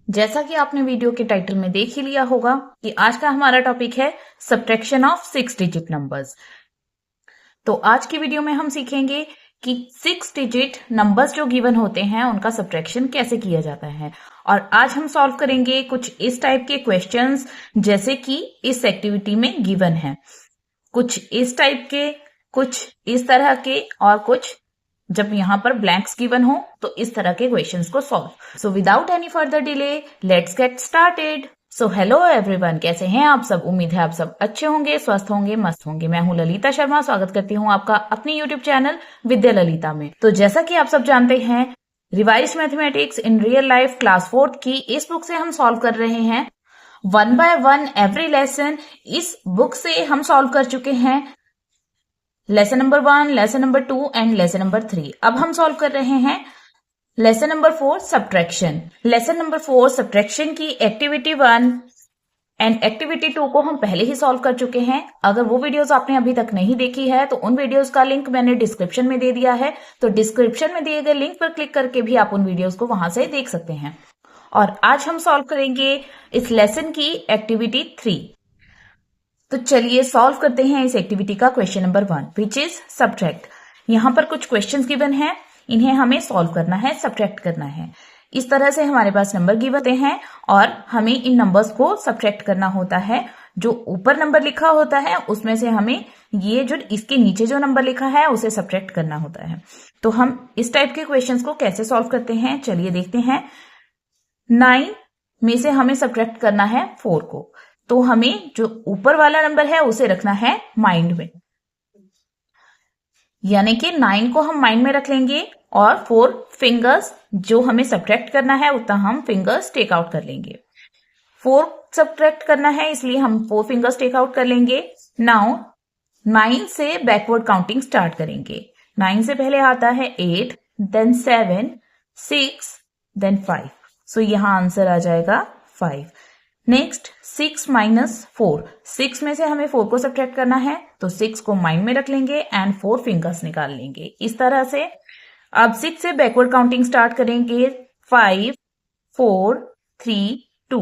जैसा कि आपने वीडियो के टाइटल में देख ही लिया होगा कि आज का हमारा टॉपिक है सब्ट्रैक्शन ऑफ 6 डिजिट नंबर्स। तो आज की वीडियो में हम सीखेंगे कि 6 डिजिट नंबर्स जो गिवन होते हैं उनका सब्ट्रैक्शन कैसे किया जाता है। और आज हम सॉल्व करेंगे कुछ इस टाइप के क्वेश्चंस जैसे कि इस एक्टिविटी में गिवन है, कुछ इस टाइप के, कुछ इस तरह के और कुछ जब यहाँ पर ब्लैंक्स गिवन हो तो इस तरह के क्वेश्चंस को solve. So without any further delay let's get started. So hello everyone, कैसे हैं आप सब? उम्मीद है आप सब अच्छे होंगे, स्वस्थ होंगे, मस्त होंगे। मैं हूँ ललिता शर्मा, स्वागत करती हूँ आपका अपनी यूट्यूब चैनल विद्या ललिता में। तो जैसा कि आप सब जानते हैं, revise mathematics in real life class 4 की इस बुक से हम सॉल्व कर रहे हैं 1 by 1 एवरी लेसन। इस बुक से हम सॉल्व कर चुके हैं lesson number 1, lesson number 2 and lesson number 3। अब हम सॉल्व कर रहे हैं lesson number 4 subtraction. Lesson number 4 subtraction की एक्टिविटी 1 एंड एक्टिविटी 2 को हम पहले ही सॉल्व कर चुके हैं। अगर वो वीडियोस आपने अभी तक नहीं देखी है तो उन वीडियोस का लिंक मैंने डिस्क्रिप्शन में दे दिया है, तो डिस्क्रिप्शन में दिए गए लिंक पर क्लिक करके भी आप उन वीडियोस को वहां से देख सकते हैं। और आज हम सॉल्व करेंगे इस लेसन की एक्टिविटी 3। तो चलिए सॉल्व करते हैं इस एक्टिविटी का question number 1 which is subtract. यहाँ पर कुछ क्वेश्चंस गिवन हैं, इन्हें हमें सॉल्व करना है, सब्ट्रैक्ट करना है। इस तरह से हमारे पास नंबर गिवन हैं और हमें इन नंबर्स को सब्ट्रैक्ट करना होता है। जो ऊपर नंबर लिखा होता है उसमें से हमें ये जो इसके नीचे जो नंबर लिखा है उसे सब्ट्रैक्ट करना होता है। तो हम इस टाइप के क्वेश्चंस को कैसे सॉल्व करते हैं, चलिए देखते हैं। 9 में से हमें सब्ट्रैक्ट करना है 4 को, तो हमें जो ऊपर वाला नंबर है उसे रखना है माइंड में, यानी कि 9 को हम माइंड में रख लेंगे और 4 फिंगर्स जो हमें सब्ट्रैक्ट करना है उतना हम फिंगर्स टेक आउट कर लेंगे। 4 सब्ट्रैक्ट करना है इसलिए हम 4 फिंगर्स टेक आउट कर लेंगे। नाउ 9 से बैकवर्ड काउंटिंग स्टार्ट करेंगे। 9 से पहले आता है 8, देन 7, 6, देन 5। सो यहां आंसर आ जाएगा 5। नेक्स्ट 6 माइनस 4, 6 में से हमें 4 को सब्ट्रैक्ट करना है, तो 6 को माइंड में रख लेंगे एंड 4 फिंगर्स निकाल लेंगे इस तरह से। अब 6 से बैकवर्ड काउंटिंग स्टार्ट करेंगे। 5, 4, 3, 2।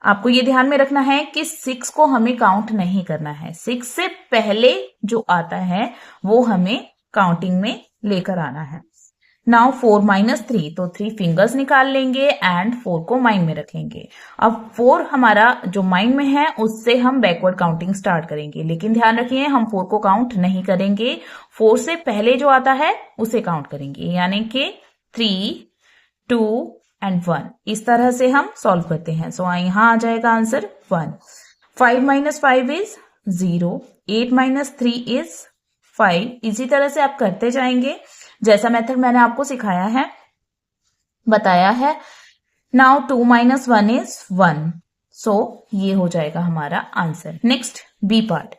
आपको ये ध्यान में रखना है कि 6 को हमें काउंट नहीं करना है, 6 से पहले जो आता है वो हमें काउंटिंग में लेकर आना है। नाउ 4 माइनस 3, तो 3 फिंगर्स निकाल लेंगे एंड 4 को माइंड में रखेंगे। अब 4 हमारा जो माइंड में है उससे हम बैकवर्ड काउंटिंग स्टार्ट करेंगे, लेकिन ध्यान रखिए हम 4 को काउंट नहीं करेंगे, 4 से पहले जो आता है उसे काउंट करेंगे, यानी कि 3, 2 एंड 1। इस तरह से हम सॉल्व करते हैं। सो यहां आ जाएगा answer 1। 5 minus 5 is 0, 8 minus 3 is 5। इसी तरह से आप करते जाएंगे जैसा मेथड मैंने आपको सिखाया है, बताया है। Now 2 minus 1 is 1। सो ये हो जाएगा हमारा answer. Next B part.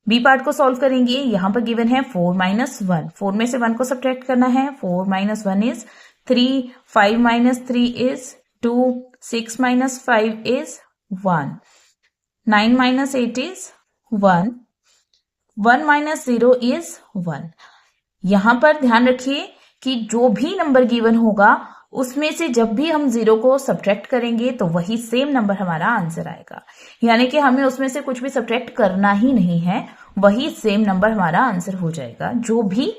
B part को सॉल्व करेंगे। यहां पर गिवन है 4 माइनस 1, 4 में से 1 को सब्ट्रैक्ट करना है। 4 minus 1 is 3, 5 minus 3 is 2, 6 minus 5 is 1, 9 minus 8 is 1, 1 minus 0 is 1। यहां पर ध्यान रखिए कि जो भी नंबर गिवन होगा उसमें से जब भी हम 0 को सब्ट्रैक्ट करेंगे तो वही सेम नंबर हमारा आंसर आएगा, यानी कि हमें उसमें से कुछ भी सब्ट्रैक्ट करना ही नहीं है, वही सेम नंबर हमारा आंसर हो जाएगा जो भी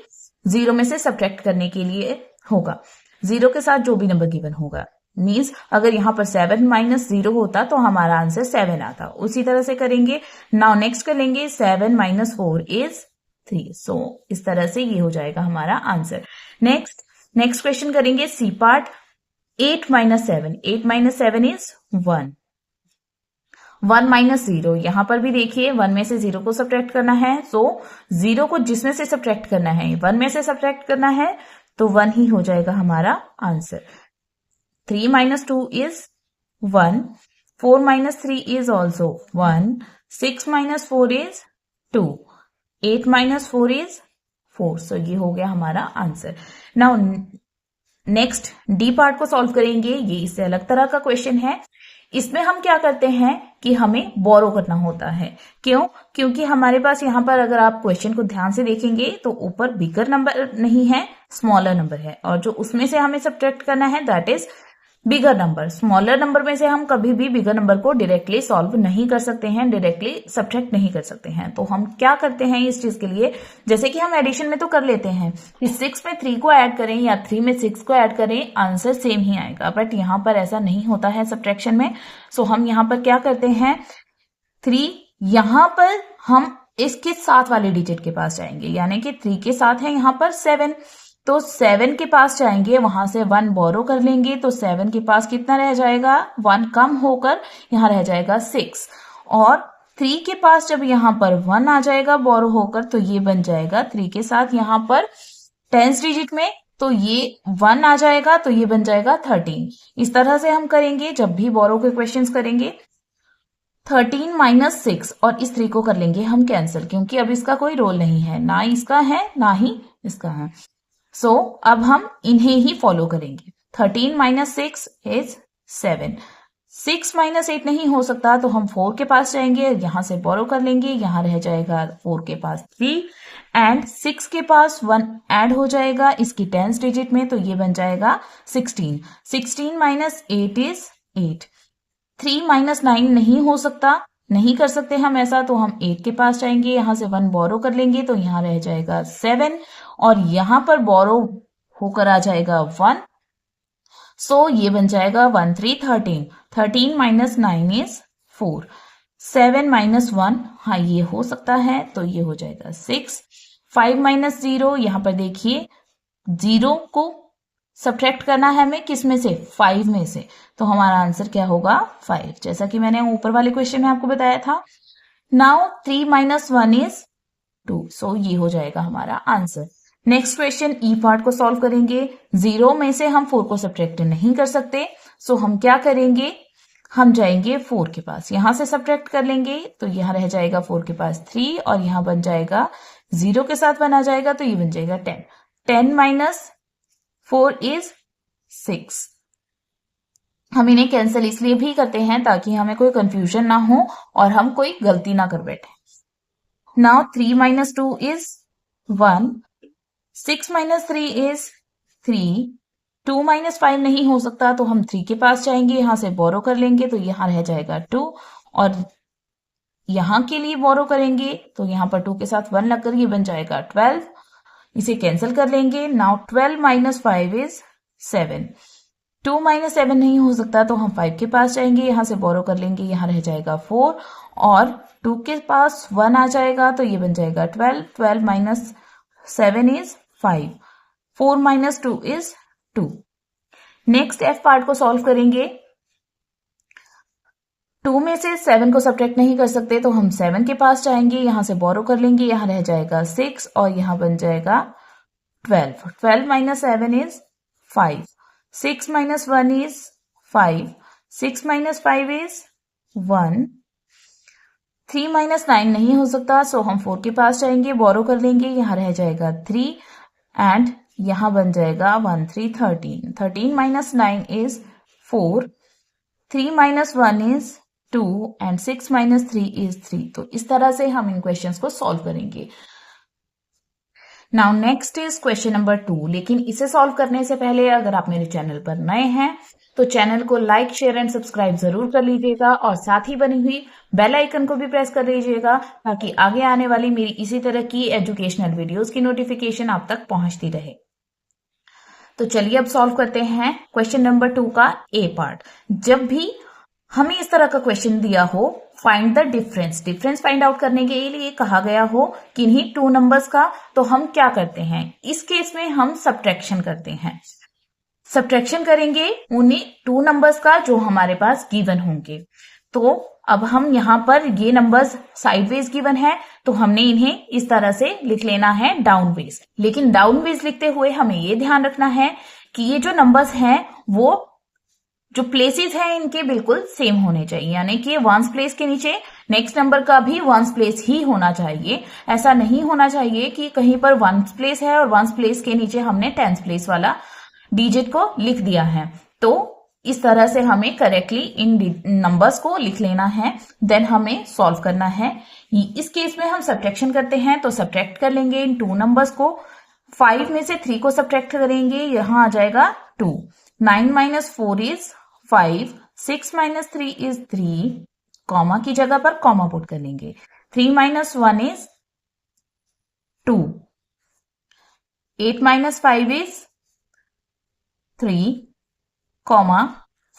0 में से सब्ट्रैक्ट करने के लिए होगा। 0 के साथ जो भी नंबर गिवन होगा, मीन्स अगर यहाँ पर 7 माइनस 0 होता तो हमारा आंसर 7 आता। उसी तरह से करेंगे। नाउ नेक्स्ट करेंगे 7 माइनस 4 इज 3। सो इस तरह से ये हो जाएगा हमारा आंसर। नेक्स्ट क्वेश्चन करेंगे C part. 8 minus 7, 8 minus 7 is 1, 1 minus 0। यहां पर भी देखिए 1 में से 0 को सब्ट्रैक्ट करना है, सो 0 को जिसमें से सब्ट्रैक्ट करना है 1 में से सब्ट्रैक्ट करना है, तो 1 ही हो जाएगा हमारा answer. 3 minus 2 is 1, 4 minus 3 is also 1, 6 minus 4 is 2, 8 minus 4 is 4। सो ये हो गया हमारा answer. Now next D part को सॉल्व करेंगे। ये इससे अलग तरह का क्वेश्चन है। इसमें हम क्या करते हैं कि हमें बोरो करना होता है। क्यों? क्योंकि हमारे पास यहाँ पर अगर आप क्वेश्चन को ध्यान से देखेंगे तो ऊपर बिगर नंबर नहीं है, स्मॉलर नंबर है, और जो उसमें से हमें सब्ट्रैक्ट करना है that is bigger number, smaller number में से हम कभी भी बिगर नंबर को डायरेक्टली सॉल्व नहीं कर सकते हैं, डायरेक्टली सब्ट्रैक्ट नहीं कर सकते हैं। तो हम क्या करते हैं इस चीज के लिए, जैसे कि हम एडिशन में तो कर लेते हैं कि 6 में 3 को ऐड करें या 3 में 6 को ऐड करें, आंसर सेम ही आएगा, बट यहाँ पर ऐसा नहीं होता है सब्ट्रैक्शन में। सो हम यहाँ पर क्या करते हैं, 3 यहाँ पर हम इसके साथ वाले डिजिट के पास जाएंगे, यानी कि 3 के साथ है यहाँ पर 7, तो 7 के पास जाएंगे, वहां से 1 बोरो कर लेंगे, तो 7 के पास कितना रह जाएगा, 1 कम होकर यहाँ रह जाएगा 6, और 3 के पास जब यहाँ पर 1 आ जाएगा बोरो होकर, तो ये बन जाएगा 3 के साथ यहाँ पर 10th डिजिट में, तो ये 1 आ जाएगा, तो ये बन जाएगा 13। इस तरह से हम करेंगे जब भी बोरो के क्वेश्चंस करेंगे। 13 माइनस 6 और इस 3 को कर लेंगे हम कैंसिल, क्योंकि अब इसका कोई रोल नहीं है, ना इसका है ना ही इसका है। सो अब हम इन्हें ही फॉलो करेंगे। 13 माइनस 6 इज 7, 6 माइनस 8 नहीं हो सकता, तो हम 4 के पास जाएंगे, यहां से बोरो कर लेंगे, यहां रह जाएगा 4 के पास 3 एंड 6 के पास 1 ऐड हो जाएगा इसकी 10th डिजिट में, तो ये बन जाएगा 16। 16 माइनस 8 इज 8। 3 माइनस 9 नहीं हो सकता, नहीं कर सकते हम ऐसा, तो हम 8 के पास जाएंगे, यहां से 1 बोरो कर लेंगे, तो यहां रह जाएगा 7 और यहां पर बोरो होकर आ जाएगा 1, सो ये बन जाएगा 1 3 13। 13 माइनस 9 इज 4। 7 माइनस 1, हाँ ये हो सकता है, तो ये हो जाएगा 6। 5 माइनस 0, यहां पर देखिए 0 को सब्ट्रैक्ट करना है हमें किस में से, 5 में से, तो हमारा आंसर क्या होगा 5, जैसा कि मैंने ऊपर वाले क्वेश्चन में आपको बताया था। नाउ 3 माइनस 1 इज 2, सो ये हो जाएगा हमारा आंसर। नेक्स्ट क्वेश्चन ई पार्ट को सॉल्व करेंगे। 0 में से हम 4 को सब्ट्रैक्ट नहीं कर सकते, सो हम क्या करेंगे, हम जाएंगे 4 के पास, यहां से सब्ट्रैक्ट कर लेंगे, तो यहां रह जाएगा 4 के पास 3 और यहां बन जाएगा 0 के साथ 1 आ जाएगा, तो ये बन जाएगा 10। 10 माइनस 4 इज 6। हम इन्हें कैंसिल इसलिए भी करते हैं ताकि हमें कोई कंफ्यूजन ना हो और हम कोई गलती ना कर बैठे। Now 3 minus 2 is 1। 6 minus 3 is 3। 2 minus 5 नहीं हो सकता, तो हम 3 के पास जाएंगे, यहां से बोरो कर लेंगे, तो यहां रह जाएगा 2 और यहां के लिए बोरो करेंगे, तो यहां पर 2 के साथ 1 लगकर ये बन जाएगा 12। इसे कैंसिल कर लेंगे। Now 12 minus 5 is 7। 2 माइनस 7 नहीं हो सकता, तो हम 5 के पास जाएंगे, यहां से बोरो कर लेंगे, यहां रह जाएगा 4 और 2 के पास 1 आ जाएगा, तो ये बन जाएगा 12। 12 minus 7 is 5। 4 minus 2 is 2। Next F part को सॉल्व करेंगे। 2 में से 7 को सब्ट्रैक्ट नहीं कर सकते, तो हम 7 के पास जाएंगे, यहां से बोरो कर लेंगे, यहां रह जाएगा 6 और यहां बन जाएगा 12। 12 minus 7 is 5। 6 minus 1 is 5। 6 minus 5 is 1। 3 minus 9 नहीं हो सकता, सो हम 4 के पास जाएंगे, बोरो कर लेंगे, यहां रह जाएगा 3 एंड यहां बन जाएगा 1 3 13। 13 minus 9 is 4। 3 minus 1 is 2 and 6 minus 3 is 3। तो इस तरह से हम इन क्वेश्चंस को सॉल्व करेंगे। Now next is question number 2। लेकिन इसे सॉल्व करने से पहले अगर आप मेरे चैनल पर नए हैं तो चैनल को लाइक शेयर एंड सब्सक्राइब जरूर कर लीजिएगा और साथ ही बनी हुई बेल आइकन को भी प्रेस कर लीजिएगा ताकि आगे आने वाली मेरी इसी तरह की एजुकेशनल वीडियोस की नोटिफिकेशन आप तक पहुंचती रहे। तो चलिए अब सॉल्व करते हैं क्वेश्चन नंबर 2 का ए पार्ट। जब भी हमें इस तरह का क्वेश्चन दिया हो, find the difference, difference find out करने के लिए कहा गया हो किन्हीं 2 नंबर्स का, तो हम क्या करते हैं, इस केस में हम सब्ट्रैक्शन करते हैं। सब्ट्रैक्शन करेंगे उन्हीं 2 नंबर्स का जो हमारे पास गिवन होंगे। तो अब हम यहाँ पर ये नंबर्स साइडवेज गिवन है, तो हमने इन्हें इस तरह से लिख लेना है डाउनवेज। लेकिन डाउनवेज लिखते हुए हमें ये ध्यान रखना है कि ये जो नंबर्स हैं वो जो प्लेसेस हैं इनके बिल्कुल सेम होने चाहिए, यानी कि वंस प्लेस के नीचे नेक्स्ट नंबर का भी वंस प्लेस ही होना चाहिए। ऐसा नहीं होना चाहिए कि कहीं पर वंस प्लेस है और वंस प्लेस के नीचे हमने टेंथ प्लेस वाला डिजिट को लिख दिया है। तो इस तरह से हमें करेक्टली इन नंबर्स को लिख लेना है, देन हमें सॉल्व करना है। इस केस में हम सब्ट्रैक्शन करते हैं, तो सब्ट्रैक्ट कर लेंगे इन 2 नंबर्स को। 5 में से 3 को सब्ट्रैक्ट करेंगे, यहां आ जाएगा 2। 9 minus 4 is 5, 6 minus 3 is 3, comma की जगह पर कॉमा पुट कर लेंगे। 3 minus 1 is 2, 8 minus 5 is 3, comma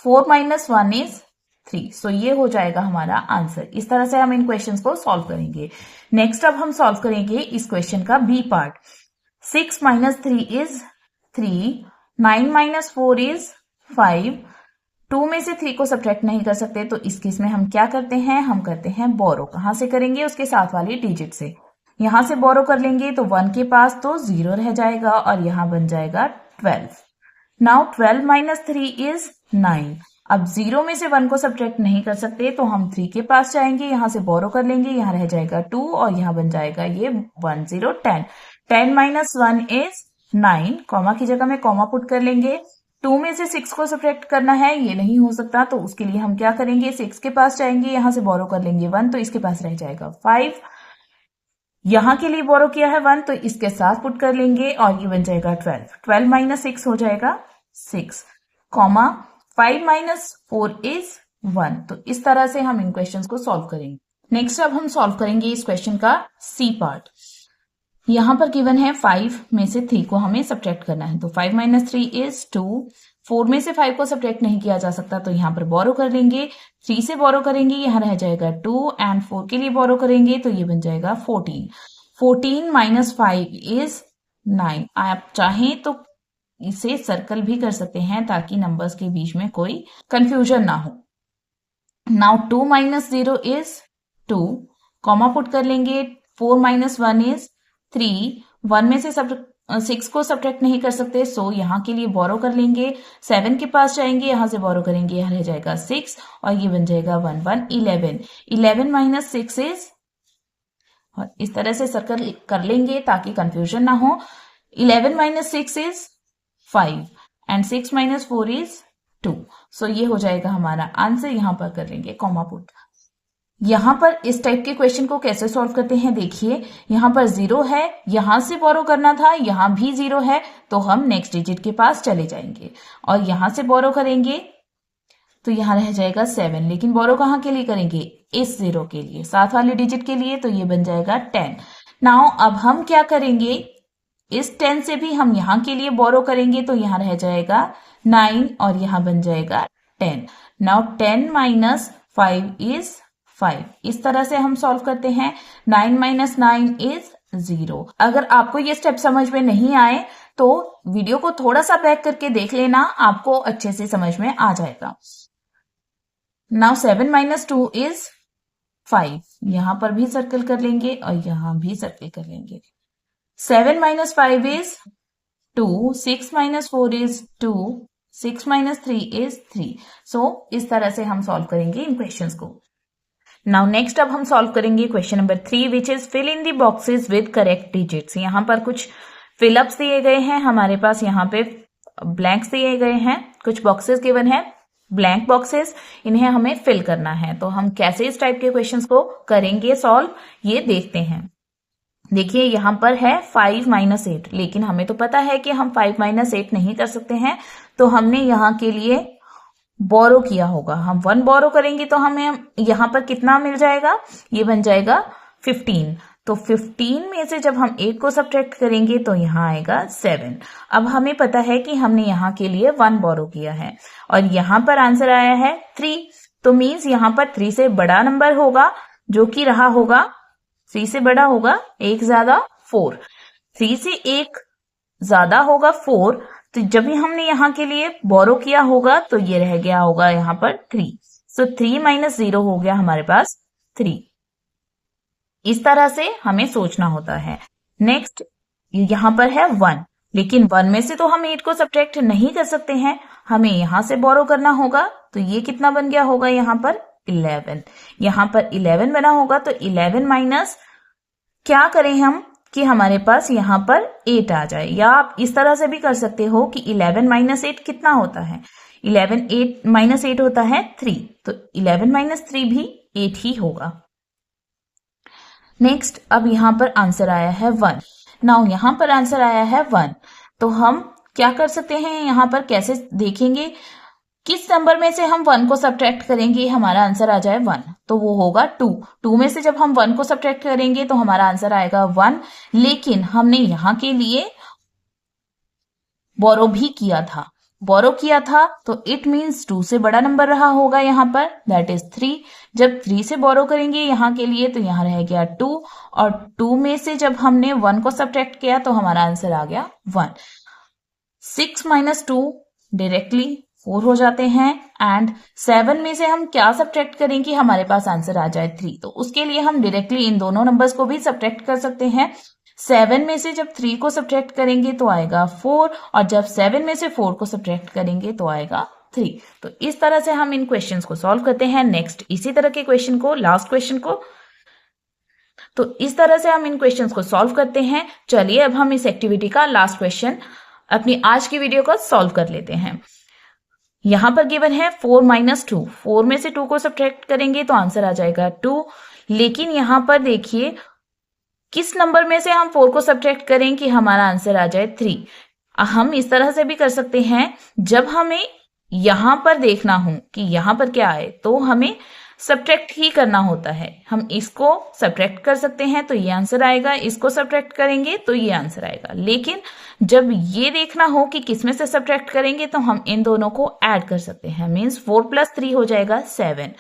4 minus 1 is 3। So ये हो जाएगा हमारा आंसर। इस तरह से हम इन क्वेश्चंस को सॉल्व करेंगे। नेक्स्ट अब हम सॉल्व करेंगे इस क्वेश्चन का B part. 6 minus 3 is 3, 9 minus 4 is 5, 2 में से 3 को सब्ट्रैक्ट नहीं कर सकते, तो इस केस में हम क्या करते हैं, हम करते हैं बोरो। कहां से करेंगे, उसके साथ वाली डिजिट से। यहां से बोरो कर लेंगे तो 1 के पास तो 0 रह जाएगा और यहां बन जाएगा 12। Now 12 minus 3 is 9। अब 0 में से 1 को सब्ट्रैक्ट नहीं कर सकते, तो हम 3 के पास जाएंगे, यहां से बोरो कर लेंगे, यहां रह जाएगा 2 और यहां बन जाएगा ये 1 0 10। 10 माइनस 1 इज 9, कॉमा की जगह में कॉमा पुट कर लेंगे। 2 में से 6 को सब्ट्रैक्ट करना है, ये नहीं हो सकता, तो उसके लिए हम क्या करेंगे, 6 के पास जाएंगे, यहां से बोरो कर लेंगे 1, तो इसके पास रह जाएगा 5। यहां के लिए बोरो किया है 1, तो इसके साथ पुट कर लेंगे और ये बन जाएगा 12। 12 माइनस 6 हो जाएगा 6, कॉमा 5 माइनस 4 इज 1। तो इस तरह से हम इन क्वेश्चंस को सॉल्व करेंगे। नेक्स्ट अब हम सॉल्व करेंगे इस क्वेश्चन का सी पार्ट। यहां पर गिवन है 5 में से 3 को हमें सब्ट्रैक्ट करना है, तो 5 माइनस 3 इज 2। 4 में से 5 को सब्ट्रैक्ट नहीं किया जा सकता, तो यहां पर बोरो कर लेंगे। 3 से बोरो करेंगे, यहां रह जाएगा 2 एंड 4 के लिए बोरो करेंगे तो ये बन जाएगा 14। 14 माइनस 5 इज 9। आप चाहें तो इसे सर्कल भी कर सकते हैं ताकि नंबर्स के बीच में कोई कंफ्यूजन ना हो। Now 2 minus 0 is 2, comma put कर लेंगे। 4 माइनस 1 इज 3, 1 में से 6 को सब्ट्रैक्ट नहीं कर सकते, सो यहाँ के लिए बोरो कर लेंगे। 7 के पास जाएंगे, यहां से बोरो करेंगे, यहाँ रह जाएगा 6 और ये बन जाएगा 1 1 11। 11 माइनस 6 इज, और इस तरह से सर्कल कर लेंगे ताकि कंफ्यूजन ना हो। 11 minus 6 is 5 and 6 minus 4 is 2। सो ये हो जाएगा हमारा आंसर। यहां पर कर लेंगे कॉमा पुट। यहां पर इस टाइप के क्वेश्चन को कैसे सॉल्व करते हैं, देखिए यहां पर 0 है, यहां से बोरो करना था, यहां भी 0 है, तो हम नेक्स्ट डिजिट के पास चले जाएंगे और यहां से बोरो करेंगे तो यहां रह जाएगा 7, लेकिन बोरो कहां के लिए करेंगे, इस 0 के लिए, साथ वाली डिजिट के लिए, तो ये बन जाएगा 10। नाउ अब हम क्या करेंगे, इस 10 से भी हम यहां के लिए बोरो करेंगे तो यहां रह जाएगा 9 और यहां बन जाएगा 10। Now 10 minus 5 is 5। इस तरह से हम सॉल्व करते हैं। 9 माइनस 9 इज 0। अगर आपको ये स्टेप समझ में नहीं आए तो वीडियो को थोड़ा सा बैक करके देख लेना, आपको अच्छे से समझ में आ जाएगा। Now 7 minus 2 is 5। यहां पर भी सर्कल कर लेंगे और यहां भी सर्कल कर लेंगे। 7 minus 5 is 2, 6 minus 4 is 2, 6 minus 3 is 3। So इस तरह से हम सॉल्व करेंगे इन क्वेश्चंस को। नाउ नेक्स्ट अब हम सॉल्व करेंगे question number 3 which is fill in the boxes with correct digits. यहां पर कुछ फिलअप्स दिए गए हैं, हमारे पास यहाँ पे ब्लैंक्स दिए गए हैं, कुछ बॉक्सेस गिवन है, ब्लैंक बॉक्सेस, इन्हें हमें फिल करना है। तो हम कैसे इस टाइप के क्वेश्चंस को करेंगे सॉल्व, ये देखते हैं। देखिए यहां पर है 5 माइनस 8, लेकिन हमें तो पता है कि हम 5 माइनस 8 नहीं कर सकते हैं, तो हमने यहां के लिए बोरो किया होगा। हम 1 बोरो करेंगे तो हमें यहां पर कितना मिल जाएगा, ये बन जाएगा 15। तो 15 में से जब हम 8 को सब्ट्रैक्ट करेंगे तो यहां आएगा 7। अब हमें पता है कि हमने यहां के लिए 1 बोरो किया है और यहां पर आंसर आया है 3, तो मीन्स यहां पर 3 से बड़ा नंबर होगा, जो कि रहा होगा 3 से बड़ा होगा 1 ज्यादा 4। 3 से 1 ज्यादा होगा 4, तो जब भी हमने यहां के लिए बोरो किया होगा तो ये रह गया होगा यहां पर 3। सो 3 माइनस 0 हो गया हमारे पास 3। इस तरह से हमें सोचना होता है। नेक्स्ट यहां पर है 1, लेकिन 1 में से तो हम 8 को सब्ट्रैक्ट नहीं कर सकते हैं, हमें यहां से बोरो करना होगा, तो ये कितना बन गया होगा यहां पर 11। यहां पर 11 बना होगा, तो 11 माइनस क्या करें हम कि हमारे पास यहां पर 8 आ जाए, या आप इस तरह से भी कर सकते हो कि 11 माइनस 8 कितना होता है, 11 8 माइनस 8 होता है 3, तो 11 माइनस 3 भी 8 ही होगा। नेक्स्ट अब यहां पर आंसर आया है 1। नाउ यहां पर आंसर आया है 1, तो हम क्या कर सकते हैं यहाँ पर, कैसे देखेंगे, किस नंबर में से हम 1 को सब्ट्रैक्ट करेंगे हमारा आंसर आ जाए 1, तो वो होगा 2 में से जब हम 1 को सब्ट्रैक्ट करेंगे तो हमारा आंसर आएगा 1, लेकिन हमने यहाँ के लिए बोरो भी किया था तो इट मीन्स 2 से बड़ा नंबर रहा होगा यहाँ पर, दैट इज 3। जब 3 से बोरो करेंगे यहाँ के लिए तो यहाँ रह गया 2, और 2 में से जब हमने 1 को सब्ट्रैक्ट किया तो हमारा आंसर आ गया 1। 6 - 2 डायरेक्टली 4 हो जाते हैं, एंड 7 में से हम क्या सब्ट्रैक्ट करें कि हमारे पास आंसर आ जाए 3, तो उसके लिए हम डायरेक्टली इन दोनों नंबर्स को भी सब्ट्रैक्ट कर सकते हैं। 7 में से जब 3 को सब्ट्रैक्ट करेंगे तो आएगा 4, और जब 7 में से 4 को सब्ट्रैक्ट करेंगे तो आएगा 3। तो इस तरह से हम इन क्वेश्चंस को सॉल्व करते हैं। नेक्स्ट इसी तरह के क्वेश्चन को, लास्ट क्वेश्चन को, तो इस तरह से हम इन क्वेश्चंस को सॉल्व करते हैं। चलिए अब हम इस एक्टिविटी का लास्ट क्वेश्चन अपनी आज की वीडियो को सॉल्व कर लेते हैं। यहां पर गिवन है 4 - 2, 4 में से 2 को सब्ट्रैक्ट करेंगे तो आंसर आ जाएगा 2, लेकिन यहां पर देखिए किस नंबर में से हम 4 को सब्ट्रैक्ट करें कि हमारा आंसर आ जाए 3। हम इस तरह से भी कर सकते हैं, जब हमें यहां पर देखना हो कि यहां पर क्या आए तो हमें सब्ट्रैक्ट ही करना होता है। हम इसको सब्ट्रैक्ट कर सकते हैं तो ये आंसर आएगा, इसको सब्ट्रैक्ट करेंगे तो ये आंसर आएगा, लेकिन जब ये देखना हो कि किसमें से सब्ट्रैक्ट करेंगे तो हम इन दोनों को ऐड कर सकते हैं, मीन्स 4 + 3 हो जाएगा 7।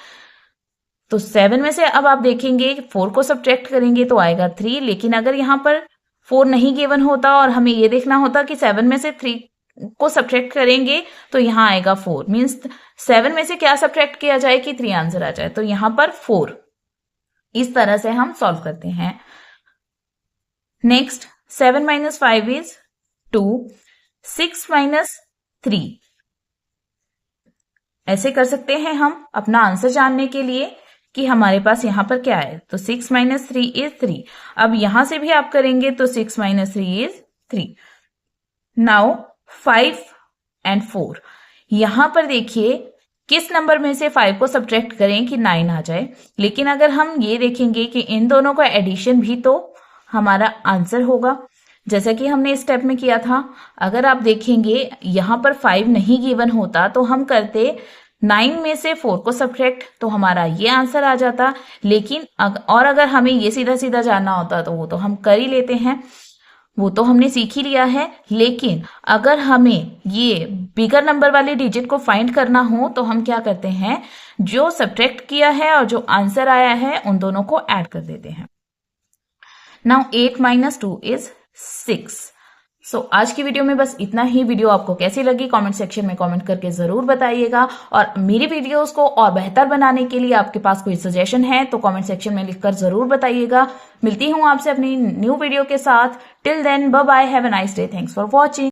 तो 7 में से अब आप देखेंगे 4 को सब्ट्रैक्ट करेंगे तो आएगा 3, लेकिन अगर यहाँ पर 4 नहीं गिवन होता और हमें ये देखना होता कि 7 में से 3 को सब्ट्रैक्ट करेंगे तो यहाँ आएगा 4, मीन्स 7 में से क्या सब्ट्रैक्ट किया जाए कि 3 आंसर आ जाए, तो यहाँ पर 4। इस तरह से हम सॉल्व करते हैं। Next 7 - 5 is 2, 6 - 3। ऐसे कर सकते हैं हम अपना आंसर जानने के लिए कि हमारे पास यहाँ पर क्या है, तो 6 - 3 इज 3। अब यहां से भी आप करेंगे तो 6 - 3 इज 3। नाउ 5 and 4, यहां पर देखिए किस नंबर में से 5 को सब्ट्रैक्ट करें कि 9 आ जाए, लेकिन अगर हम ये देखेंगे कि इन दोनों का एडिशन भी तो हमारा आंसर होगा, जैसा कि हमने इस स्टेप में किया था। अगर आप देखेंगे यहां पर 5 नहीं गिवन होता तो हम करते 9 में से 4 को सब्ट्रैक्ट, तो हमारा ये आंसर आ जाता, लेकिन अगर हमें ये सीधा सीधा जानना होता तो वो तो हम कर ही लेते हैं, वो तो हमने सीख ही लिया है। लेकिन अगर हमें ये बिगर नंबर वाले डिजिट को फाइंड करना हो तो हम क्या करते हैं, जो सब्ट्रैक्ट किया है और जो आंसर आया है उन दोनों को ऐड कर देते हैं। Now 8 - 2 is 6। सो आज की वीडियो में बस इतना ही। वीडियो आपको कैसी लगी कमेंट सेक्शन में कमेंट करके जरूर बताइएगा, और मेरी वीडियोस को और बेहतर बनाने के लिए आपके पास कोई सजेशन है तो कमेंट सेक्शन में लिखकर जरूर बताइएगा। मिलती हूँ आपसे अपनी न्यू वीडियो के साथ। Till then bye bye, have a nice day, thanks for watching.